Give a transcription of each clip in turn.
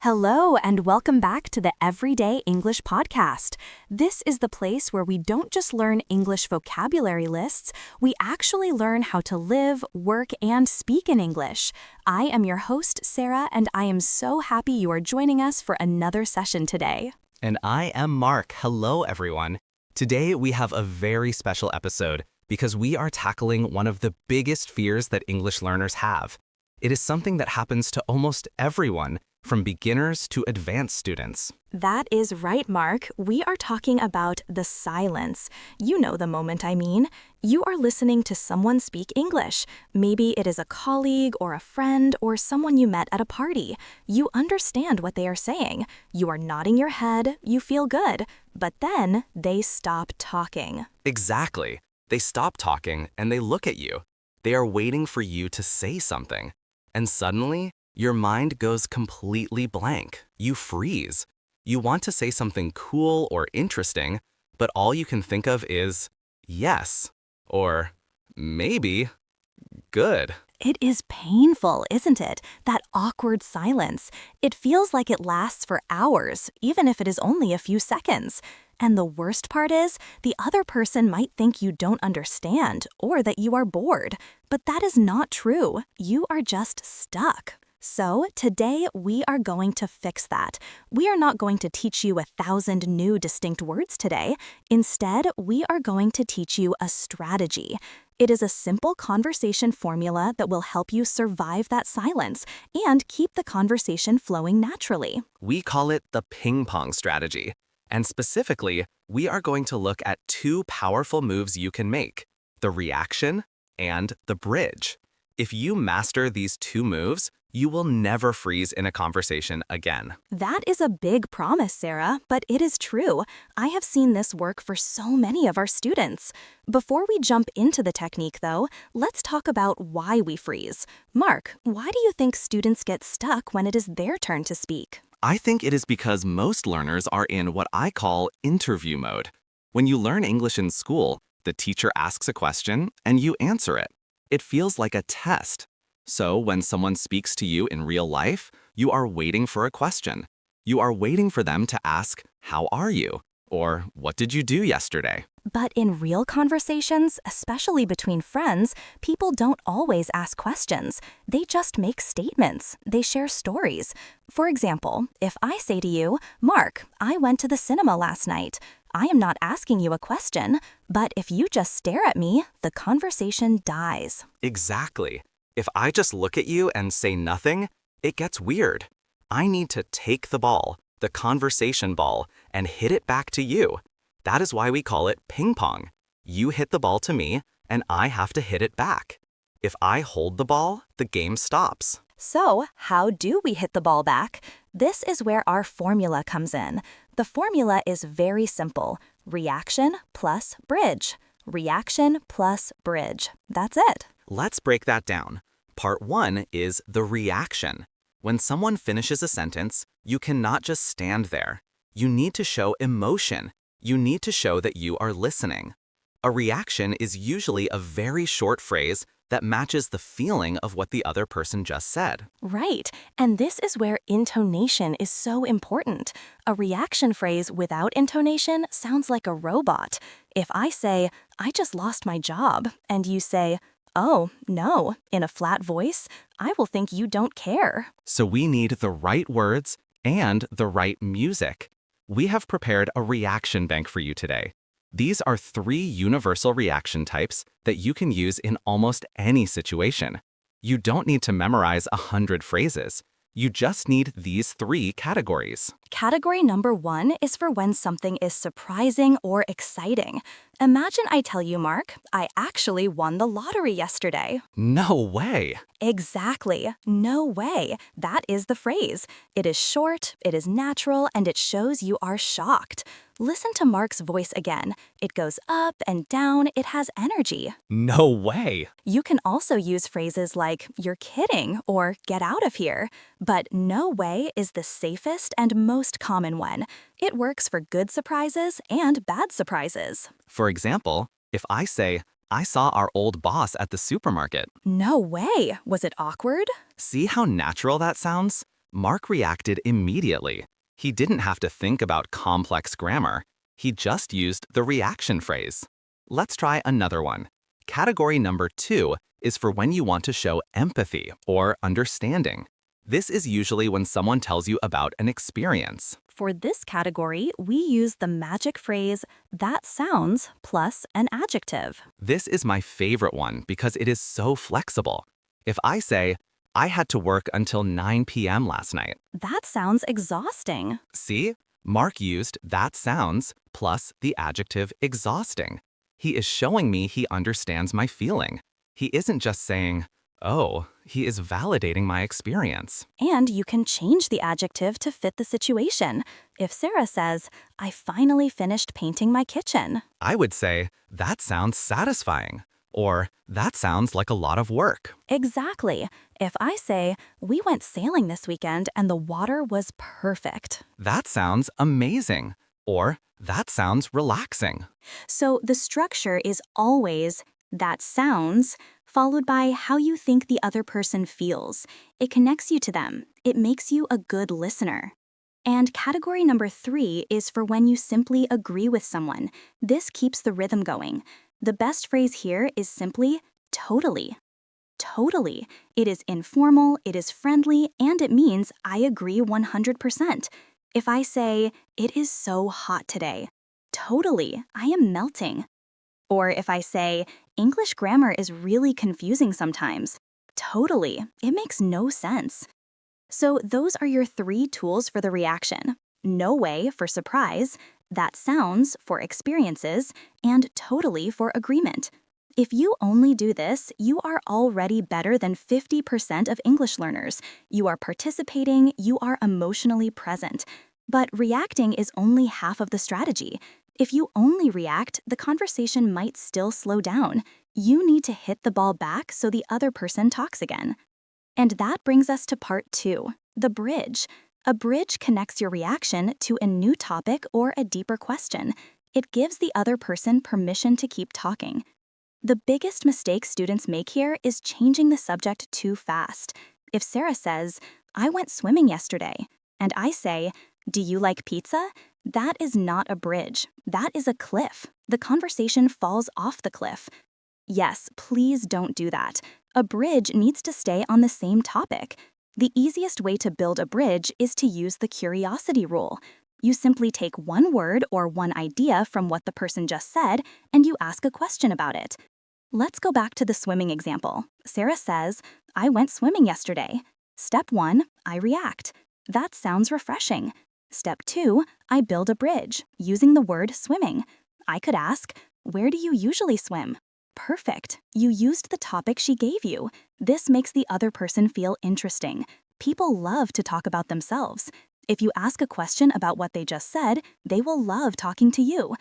Hello, and welcome back to the Everyday English Podcast. This is the place where we don't just learn English vocabulary lists, we actually learn how to live, work, and speak in English. I am your host, Sarah, and I am so happy you are joining us for another session today. And I am Mark. Hello, everyone. Today, we have a very special episode because we are tackling one of the biggest fears that English learners have. It is something that happens to almost everyone, from beginners to advanced students. That is right, Mark. We are talking about the silence. You know the moment I mean. You are listening to someone speak English. Maybe it is a colleague or a friend or someone you met at a party. You understand what they are saying. You are nodding your head. You feel good. But then they stop talking. Exactly. They stop talking and they look at you. They are waiting for you to say something. And suddenly, your mind goes completely blank. You freeze. You want to say something cool or interesting, but all you can think of is yes, or maybe, good. It is painful, isn't it? That awkward silence. It feels like it lasts for hours, even if it is only a few seconds. And the worst part is, the other person might think you don't understand or that you are bored. But that is not true. You are just stuck. So today we are going to fix that. We are not going to teach you 1,000 new distinct words today. Instead, we are going to teach you a strategy. It is a simple conversation formula that will help you survive that silence and keep the conversation flowing naturally. We call it the ping-pong strategy. And specifically, we are going to look at two powerful moves you can make, the reaction and the bridge. If you master these two moves, you will never freeze in a conversation again. That is a big promise, Sarah, but it is true. I have seen this work for so many of our students. Before we jump into the technique, though, let's talk about why we freeze. Mark, why do you think students get stuck when it is their turn to speak? I think it is because most learners are in what I call interview mode. When you learn English in school, the teacher asks a question and you answer it. It feels like a test. So when someone speaks to you in real life, you are waiting for a question. You are waiting for them to ask, "How are you?" or "What did you do yesterday?" But in real conversations, especially between friends, people don't always ask questions. They just make statements. They share stories. For example, if I say to you, "Mark, I went to the cinema last night," I am not asking you a question, but if you just stare at me, the conversation dies. Exactly. If I just look at you and say nothing, it gets weird. I need to take the ball, the conversation ball, and hit it back to you. That is why we call it ping-pong. You hit the ball to me, and I have to hit it back. If I hold the ball, the game stops. So, how do we hit the ball back? This is where our formula comes in. The formula is very simple. Reaction plus bridge. Reaction plus bridge. That's it. Let's break that down. Part 1 is the reaction. When someone finishes a sentence, you cannot just stand there. You need to show emotion. You need to show that you are listening. A reaction is usually a very short phrase that matches the feeling of what the other person just said. Right, and this is where intonation is so important. A reaction phrase without intonation sounds like a robot. If I say, "I just lost my job," and you say, "Oh, no," in a flat voice, I will think you don't care. So we need the right words and the right music. We have prepared a reaction bank for you today. These are 3 universal reaction types that you can use in almost any situation. You don't need to memorize 100 phrases. You just need these 3 categories. Category number 1 is for when something is surprising or exciting. Imagine I tell you, Mark, I actually won the lottery yesterday. No way! Exactly. No way. That is the phrase. It is short, it is natural, and it shows you are shocked. Listen to Mark's voice again. It goes up and down. It has energy. No way! You can also use phrases like, "You're kidding," or "Get out of here." But "no way" is the safest and most common one. It works for good surprises and bad surprises. For example, if I say, "I saw our old boss at the supermarket." No way. Was it awkward? See how natural that sounds? Mark reacted immediately. He didn't have to think about complex grammar. He just used the reaction phrase. Let's try another one. Category number 2 is for when you want to show empathy or understanding. This is usually when someone tells you about an experience. For this category, we use the magic phrase, that sounds, plus an adjective. This is my favorite one because it is so flexible. If I say, I had to work until 9 p.m. last night. That sounds exhausting. See? Mark used that sounds plus the adjective exhausting. He is showing me he understands my feeling. He isn't just saying, oh, he is validating my experience. And you can change the adjective to fit the situation. If Sarah says, I finally finished painting my kitchen. I would say, that sounds satisfying. Or, that sounds like a lot of work. Exactly. If I say, we went sailing this weekend and the water was perfect. That sounds amazing. Or, that sounds relaxing. So the structure is always, that sounds, followed by how you think the other person feels. It connects you to them. It makes you a good listener. And category number 3 is for when you simply agree with someone. This keeps the rhythm going. The best phrase here is simply, totally. Totally. It is informal, it is friendly, and it means I agree 100%. If I say, it is so hot today, totally, I am melting. Or if I say, English grammar is really confusing sometimes, totally, it makes no sense. So those are your 3 tools for the reaction. No way for surprise, that sounds for experiences, and totally for agreement. If you only do this, you are already better than 50% of English learners. You are participating, you are emotionally present. But reacting is only half of the strategy. If you only react, the conversation might still slow down. You need to hit the ball back so the other person talks again. And that brings us to part 2, the bridge. A bridge connects your reaction to a new topic or a deeper question. It gives the other person permission to keep talking. The biggest mistake students make here is changing the subject too fast. If Sarah says, I went swimming yesterday, and I say, do you like pizza? That is not a bridge. That is a cliff. The conversation falls off the cliff. Yes, please don't do that. A bridge needs to stay on the same topic. The easiest way to build a bridge is to use the curiosity rule. You simply take one word or one idea from what the person just said, and you ask a question about it. Let's go back to the swimming example. Sarah says, I went swimming yesterday. Step 1, I react. That sounds refreshing. Step 2, I build a bridge, using the word swimming. I could ask, where do you usually swim? Perfect. You used the topic she gave you. This makes the other person feel interesting. People love to talk about themselves. If you ask a question about what they just said, they will love talking to you.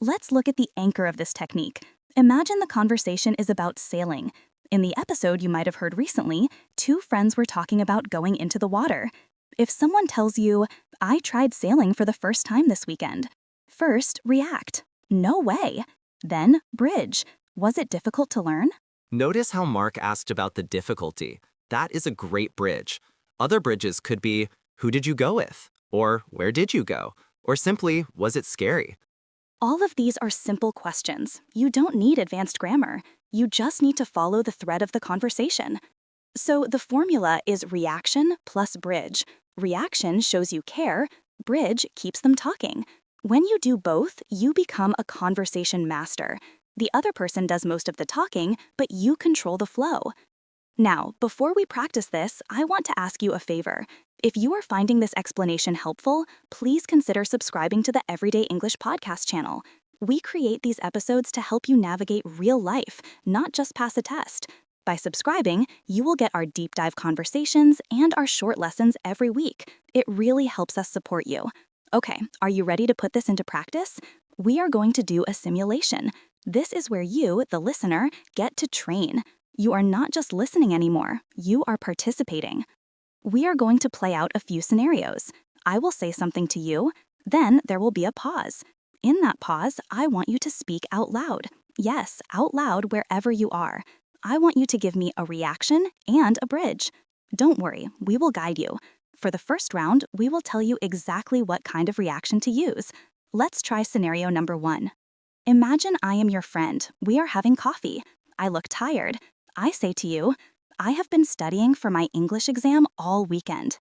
Let's look at the anchor of this technique. Imagine the conversation is about sailing. In the episode you might have heard recently, 2 friends were talking about going into the water. If someone tells you, I tried sailing for the first time this weekend, first, react. No way. Then, bridge. Was it difficult to learn? Notice how Mark asked about the difficulty. That is a great bridge. Other bridges could be, who did you go with? Or where did you go? Or simply, was it scary? All of these are simple questions. You don't need advanced grammar. You just need to follow the thread of the conversation. So the formula is reaction plus bridge. Reaction shows you care, bridge keeps them talking. When you do both, you become a conversation master. The other person does most of the talking, but you control the flow. Now, before we practice this, I want to ask you a favor. If you are finding this explanation helpful, please consider subscribing to the Everyday English podcast channel. We create these episodes to help you navigate real life, not just pass a test. By subscribing, you will get our deep dive conversations and our short lessons every week. It really helps us support you. Okay, are you ready to put this into practice? We are going to do a simulation. This is where you, the listener, get to train. You are not just listening anymore, you are participating. We are going to play out a few scenarios. I will say something to you, then there will be a pause. In that pause, I want you to speak out loud. Yes, out loud wherever you are. I want you to give me a reaction and a bridge. Don't worry, we will guide you. For the first round, we will tell you exactly what kind of reaction to use. Let's try scenario number 1. Imagine I am your friend. We are having coffee. I look tired. I say to you, I have been studying for my English exam all weekend.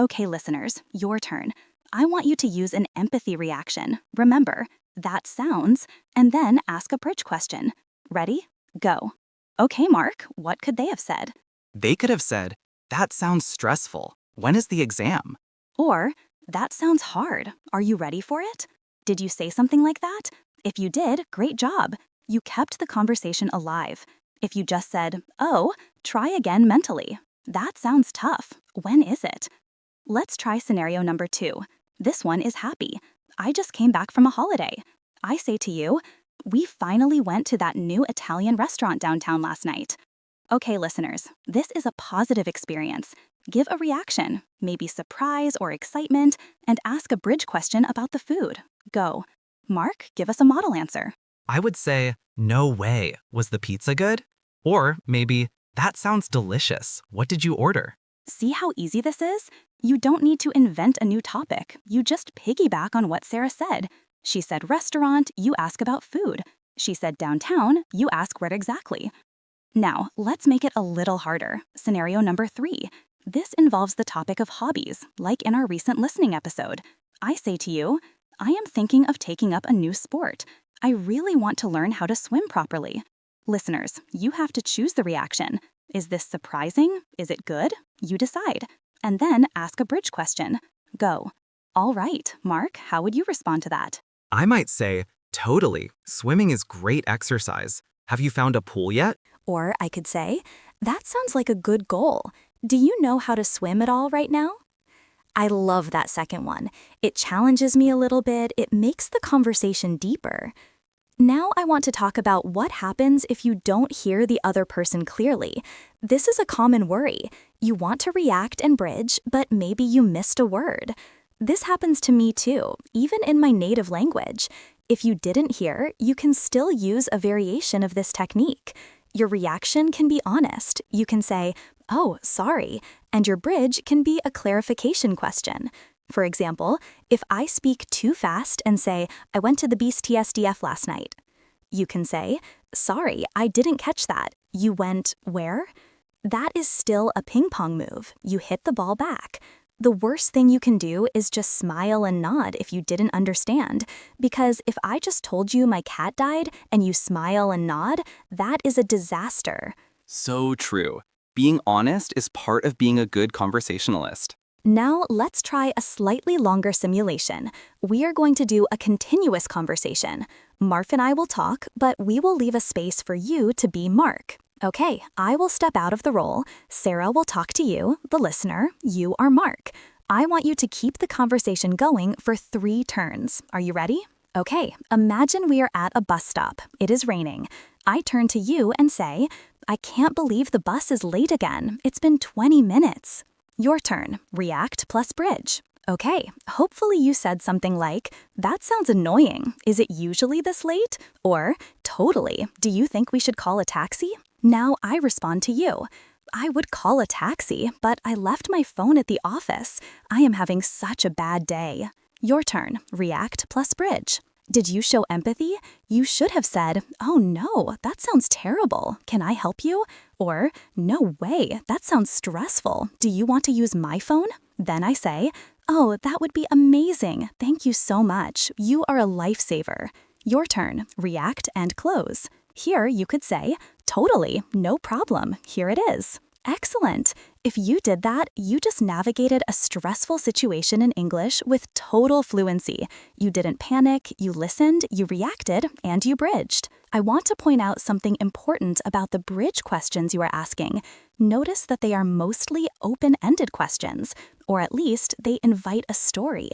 Okay, listeners, your turn. I want you to use an empathy reaction. Remember, that sounds, and then ask a bridge question. Ready? Go. Okay, Mark, what could they have said? They could have said, "That sounds stressful. When is the exam?" Or, that sounds hard. Are you ready for it? Did you say something like that? If you did, great job. You kept the conversation alive. If you just said, oh, try again mentally. That sounds tough. When is it? Let's try scenario number 2. This one is happy. I just came back from a holiday. I say to you, we finally went to that new Italian restaurant downtown last night. Okay, listeners, this is a positive experience. Give a reaction, maybe surprise or excitement, and ask a bridge question about the food. Go. Mark, give us a model answer. I would say, "No way. Was the pizza good?" Or maybe, "That sounds delicious. What did you order?" See how easy this is? You don't need to invent a new topic. You just piggyback on what Sarah said. She said restaurant, you ask about food. She said downtown, you ask where exactly. Now, let's make it a little harder. Scenario number 3. This involves the topic of hobbies, like in our recent listening episode. I say to you, I am thinking of taking up a new sport. I really want to learn how to swim properly. Listeners, you have to choose the reaction. Is this surprising? Is it good? You decide. And then ask a bridge question. Go. All right, Mark, how would you respond to that? I might say, "Totally. Swimming is great exercise. Have you found a pool yet?" Or I could say, that sounds like a good goal. Do you know how to swim at all right now? I love that second one. It challenges me a little bit. It makes the conversation deeper. Now I want to talk about what happens if you don't hear the other person clearly. This is a common worry. You want to react and bridge, but maybe you missed a word. This happens to me too, even in my native language. If you didn't hear, you can still use a variation of this technique. Your reaction can be honest. You can say, oh, sorry, and your bridge can be a clarification question. For example, if I speak too fast and say, I went to the Beast TSDF last night, you can say, sorry, I didn't catch that. You went where? That is still a ping-pong move. You hit the ball back. The worst thing you can do is just smile and nod if you didn't understand, because if I just told you my cat died and you smile and nod, that is a disaster. So true. Being honest is part of being a good conversationalist. Now let's try a slightly longer simulation. We are going to do a continuous conversation. Mark and I will talk, but we will leave a space for you to be Mark. Okay, I will step out of the role. Sarah will talk to you, the listener. You are Mark. I want you to keep the conversation going for 3 turns. Are you ready? Okay, imagine we are at a bus stop. It is raining. I turn to you and say, I can't believe the bus is late again. It's been 20 minutes. Your turn. React plus bridge. Okay, hopefully you said something like, that sounds annoying. Is it usually this late? Or, totally. Do you think we should call a taxi? Now I respond to you. I would call a taxi, but I left my phone at the office. I am having such a bad day. Your turn. React plus bridge. Did you show empathy? You should have said, oh no, that sounds terrible. Can I help you? Or, no way, that sounds stressful. Do you want to use my phone? Then I say, oh, that would be amazing. Thank you so much. You are a lifesaver. Your turn. React and close. Here you could say, totally, no problem. Here it is. Excellent. If you did that, you just navigated a stressful situation in English with total fluency. You didn't panic, you listened, you reacted, and you bridged. I want to point out something important about the bridge questions you are asking. Notice that they are mostly open-ended questions, or at least they invite a story.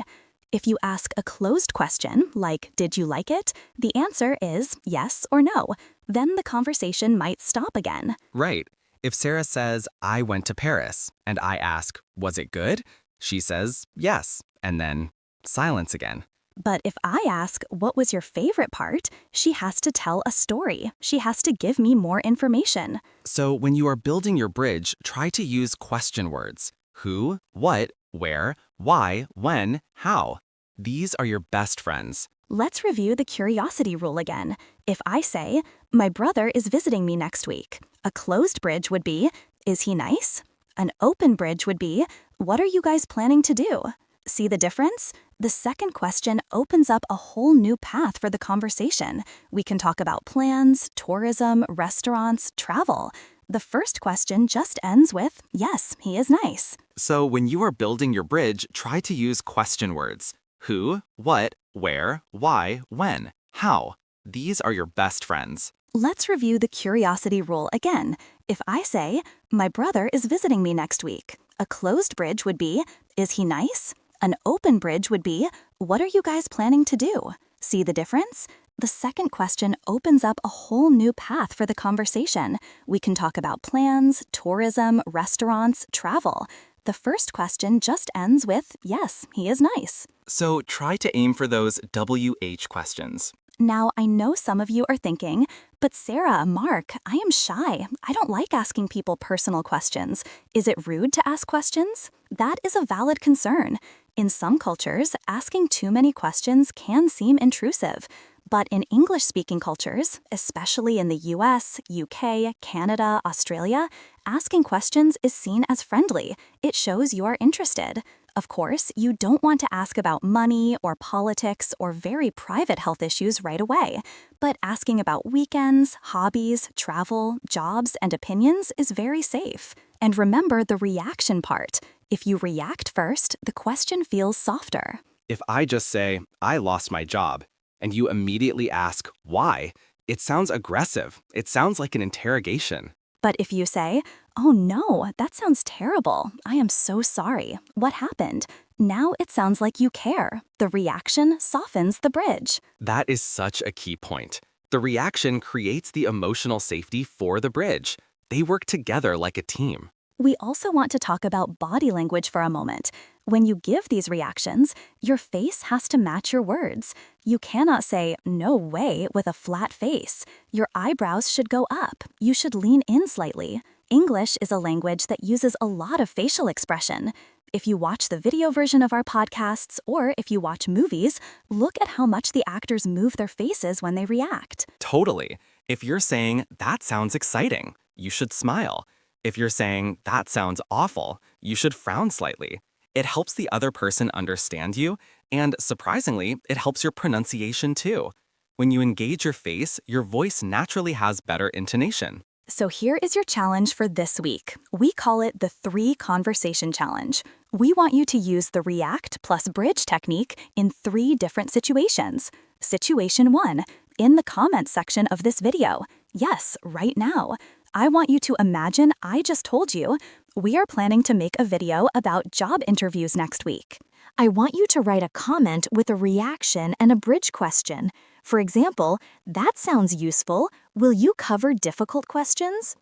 If you ask a closed question, like, did you like it? The answer is yes or no. Then the conversation might stop again. Right. If Sarah says, I went to Paris, and I ask, was it good? She says, yes, and then silence again. But if I ask, what was your favorite part? She has to tell a story. She has to give me more information. So when you are building your bridge, try to use question words. Who, what, where, why, when, how. These are your best friends. Let's review the curiosity rule again. If I say, my brother is visiting me next week, a closed bridge would be, is he nice? An open bridge would be, what are you guys planning to do? See the difference? The second question opens up a whole new path for the conversation. We can talk about plans, tourism, restaurants, travel. The first question just ends with, yes, he is nice. So when you are building your bridge, try to use question words. Who, what, where, why, when, how. These are your best friends. Let's review the curiosity rule again. If I say, my brother is visiting me next week, a closed bridge would be, is he nice? An open bridge would be, what are you guys planning to do? See the difference? The second question opens up a whole new path for the conversation. We can talk about plans, tourism, restaurants, travel. The first question just ends with, yes, he is nice. So try to aim for those WH questions. Now, I know some of you are thinking, but Sarah, Mark, I am shy. I don't like asking people personal questions. Is it rude to ask questions? That is a valid concern. In some cultures, asking too many questions can seem intrusive. But in English-speaking cultures, especially in the US, UK, Canada, Australia, asking questions is seen as friendly. It shows you are interested. Of course, you don't want to ask about money or politics or very private health issues right away. But asking about weekends, hobbies, travel, jobs, and opinions is very safe. And remember the reaction part. If you react first, the question feels softer. If I just say, I lost my job, and you immediately ask, why? It sounds aggressive. It sounds like an interrogation. But if you say, oh no, that sounds terrible. I am so sorry. What happened? Now it sounds like you care. The reaction softens the bridge. That is such a key point. The reaction creates the emotional safety for the bridge. They work together like a team. We also want to talk about body language for a moment. When you give these reactions, your face has to match your words. You cannot say, no way, with a flat face. Your eyebrows should go up. You should lean in slightly. English is a language that uses a lot of facial expression. If you watch the video version of our podcasts, or if you watch movies, look at how much the actors move their faces when they react. Totally. If you're saying, that sounds exciting, you should smile. If you're saying, that sounds awful, you should frown slightly. It helps the other person understand you, and surprisingly, it helps your pronunciation too. When you engage your face, your voice naturally has better intonation. So here is your challenge for this week. We call it the 3 Conversation Challenge. We want you to use the react plus bridge technique in 3 different situations. Situation 1, in the comments section of this video. Yes, right now. I want you to imagine I just told you we are planning to make a video about job interviews next week. I want you to write a comment with a reaction and a bridge question. For example, that sounds useful. Will you cover difficult questions?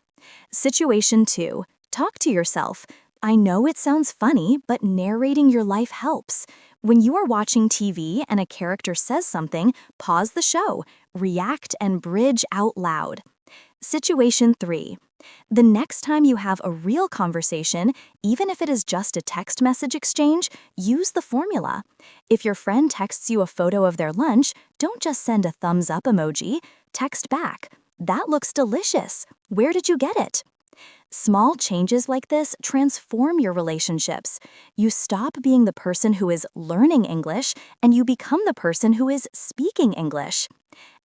Situation 2, talk to yourself. I know it sounds funny, but narrating your life helps. When you are watching TV and a character says something, pause the show, react and bridge out loud. Situation 3. The next time you have a real conversation, even if it is just a text message exchange, use the formula. If your friend texts you a photo of their lunch, don't just send a thumbs up emoji. Text back. That looks delicious. Where did you get it? Small changes like this transform your relationships. You stop being the person who is learning English, and you become the person who is speaking English.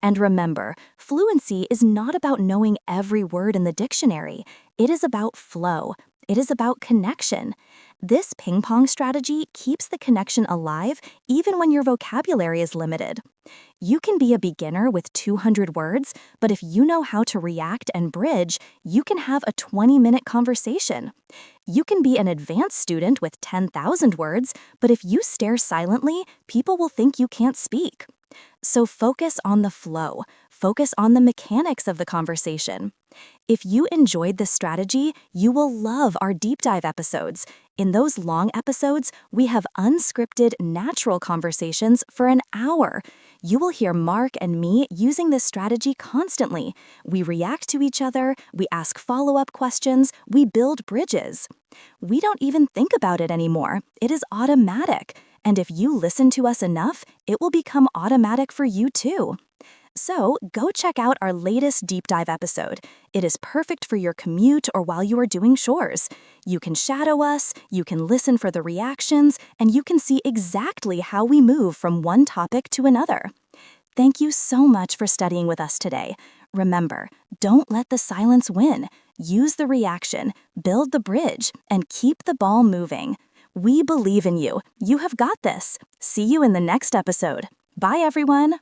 And remember, fluency is not about knowing every word in the dictionary. It is about flow. It is about connection. This ping-pong strategy keeps the connection alive even when your vocabulary is limited. You can be a beginner with 200 words, but if you know how to react and bridge, you can have a 20-minute conversation. You can be an advanced student with 10,000 words, but if you stare silently, people will think you can't speak. So focus on the flow. Focus on the mechanics of the conversation. If you enjoyed this strategy, you will love our deep dive episodes. In those long episodes, we have unscripted, natural conversations for an hour. You will hear Mark and me using this strategy constantly. We react to each other, we ask follow-up questions, we build bridges. We don't even think about it anymore. It is automatic. And if you listen to us enough, it will become automatic for you too. So, go check out our latest deep dive episode. It is perfect for your commute or while you are doing chores. You can shadow us, you can listen for the reactions, and you can see exactly how we move from one topic to another. Thank you so much for studying with us today. Remember, don't let the silence win. Use the reaction, build the bridge, and keep the ball moving. We believe in you. You have got this. See you in the next episode. Bye, everyone.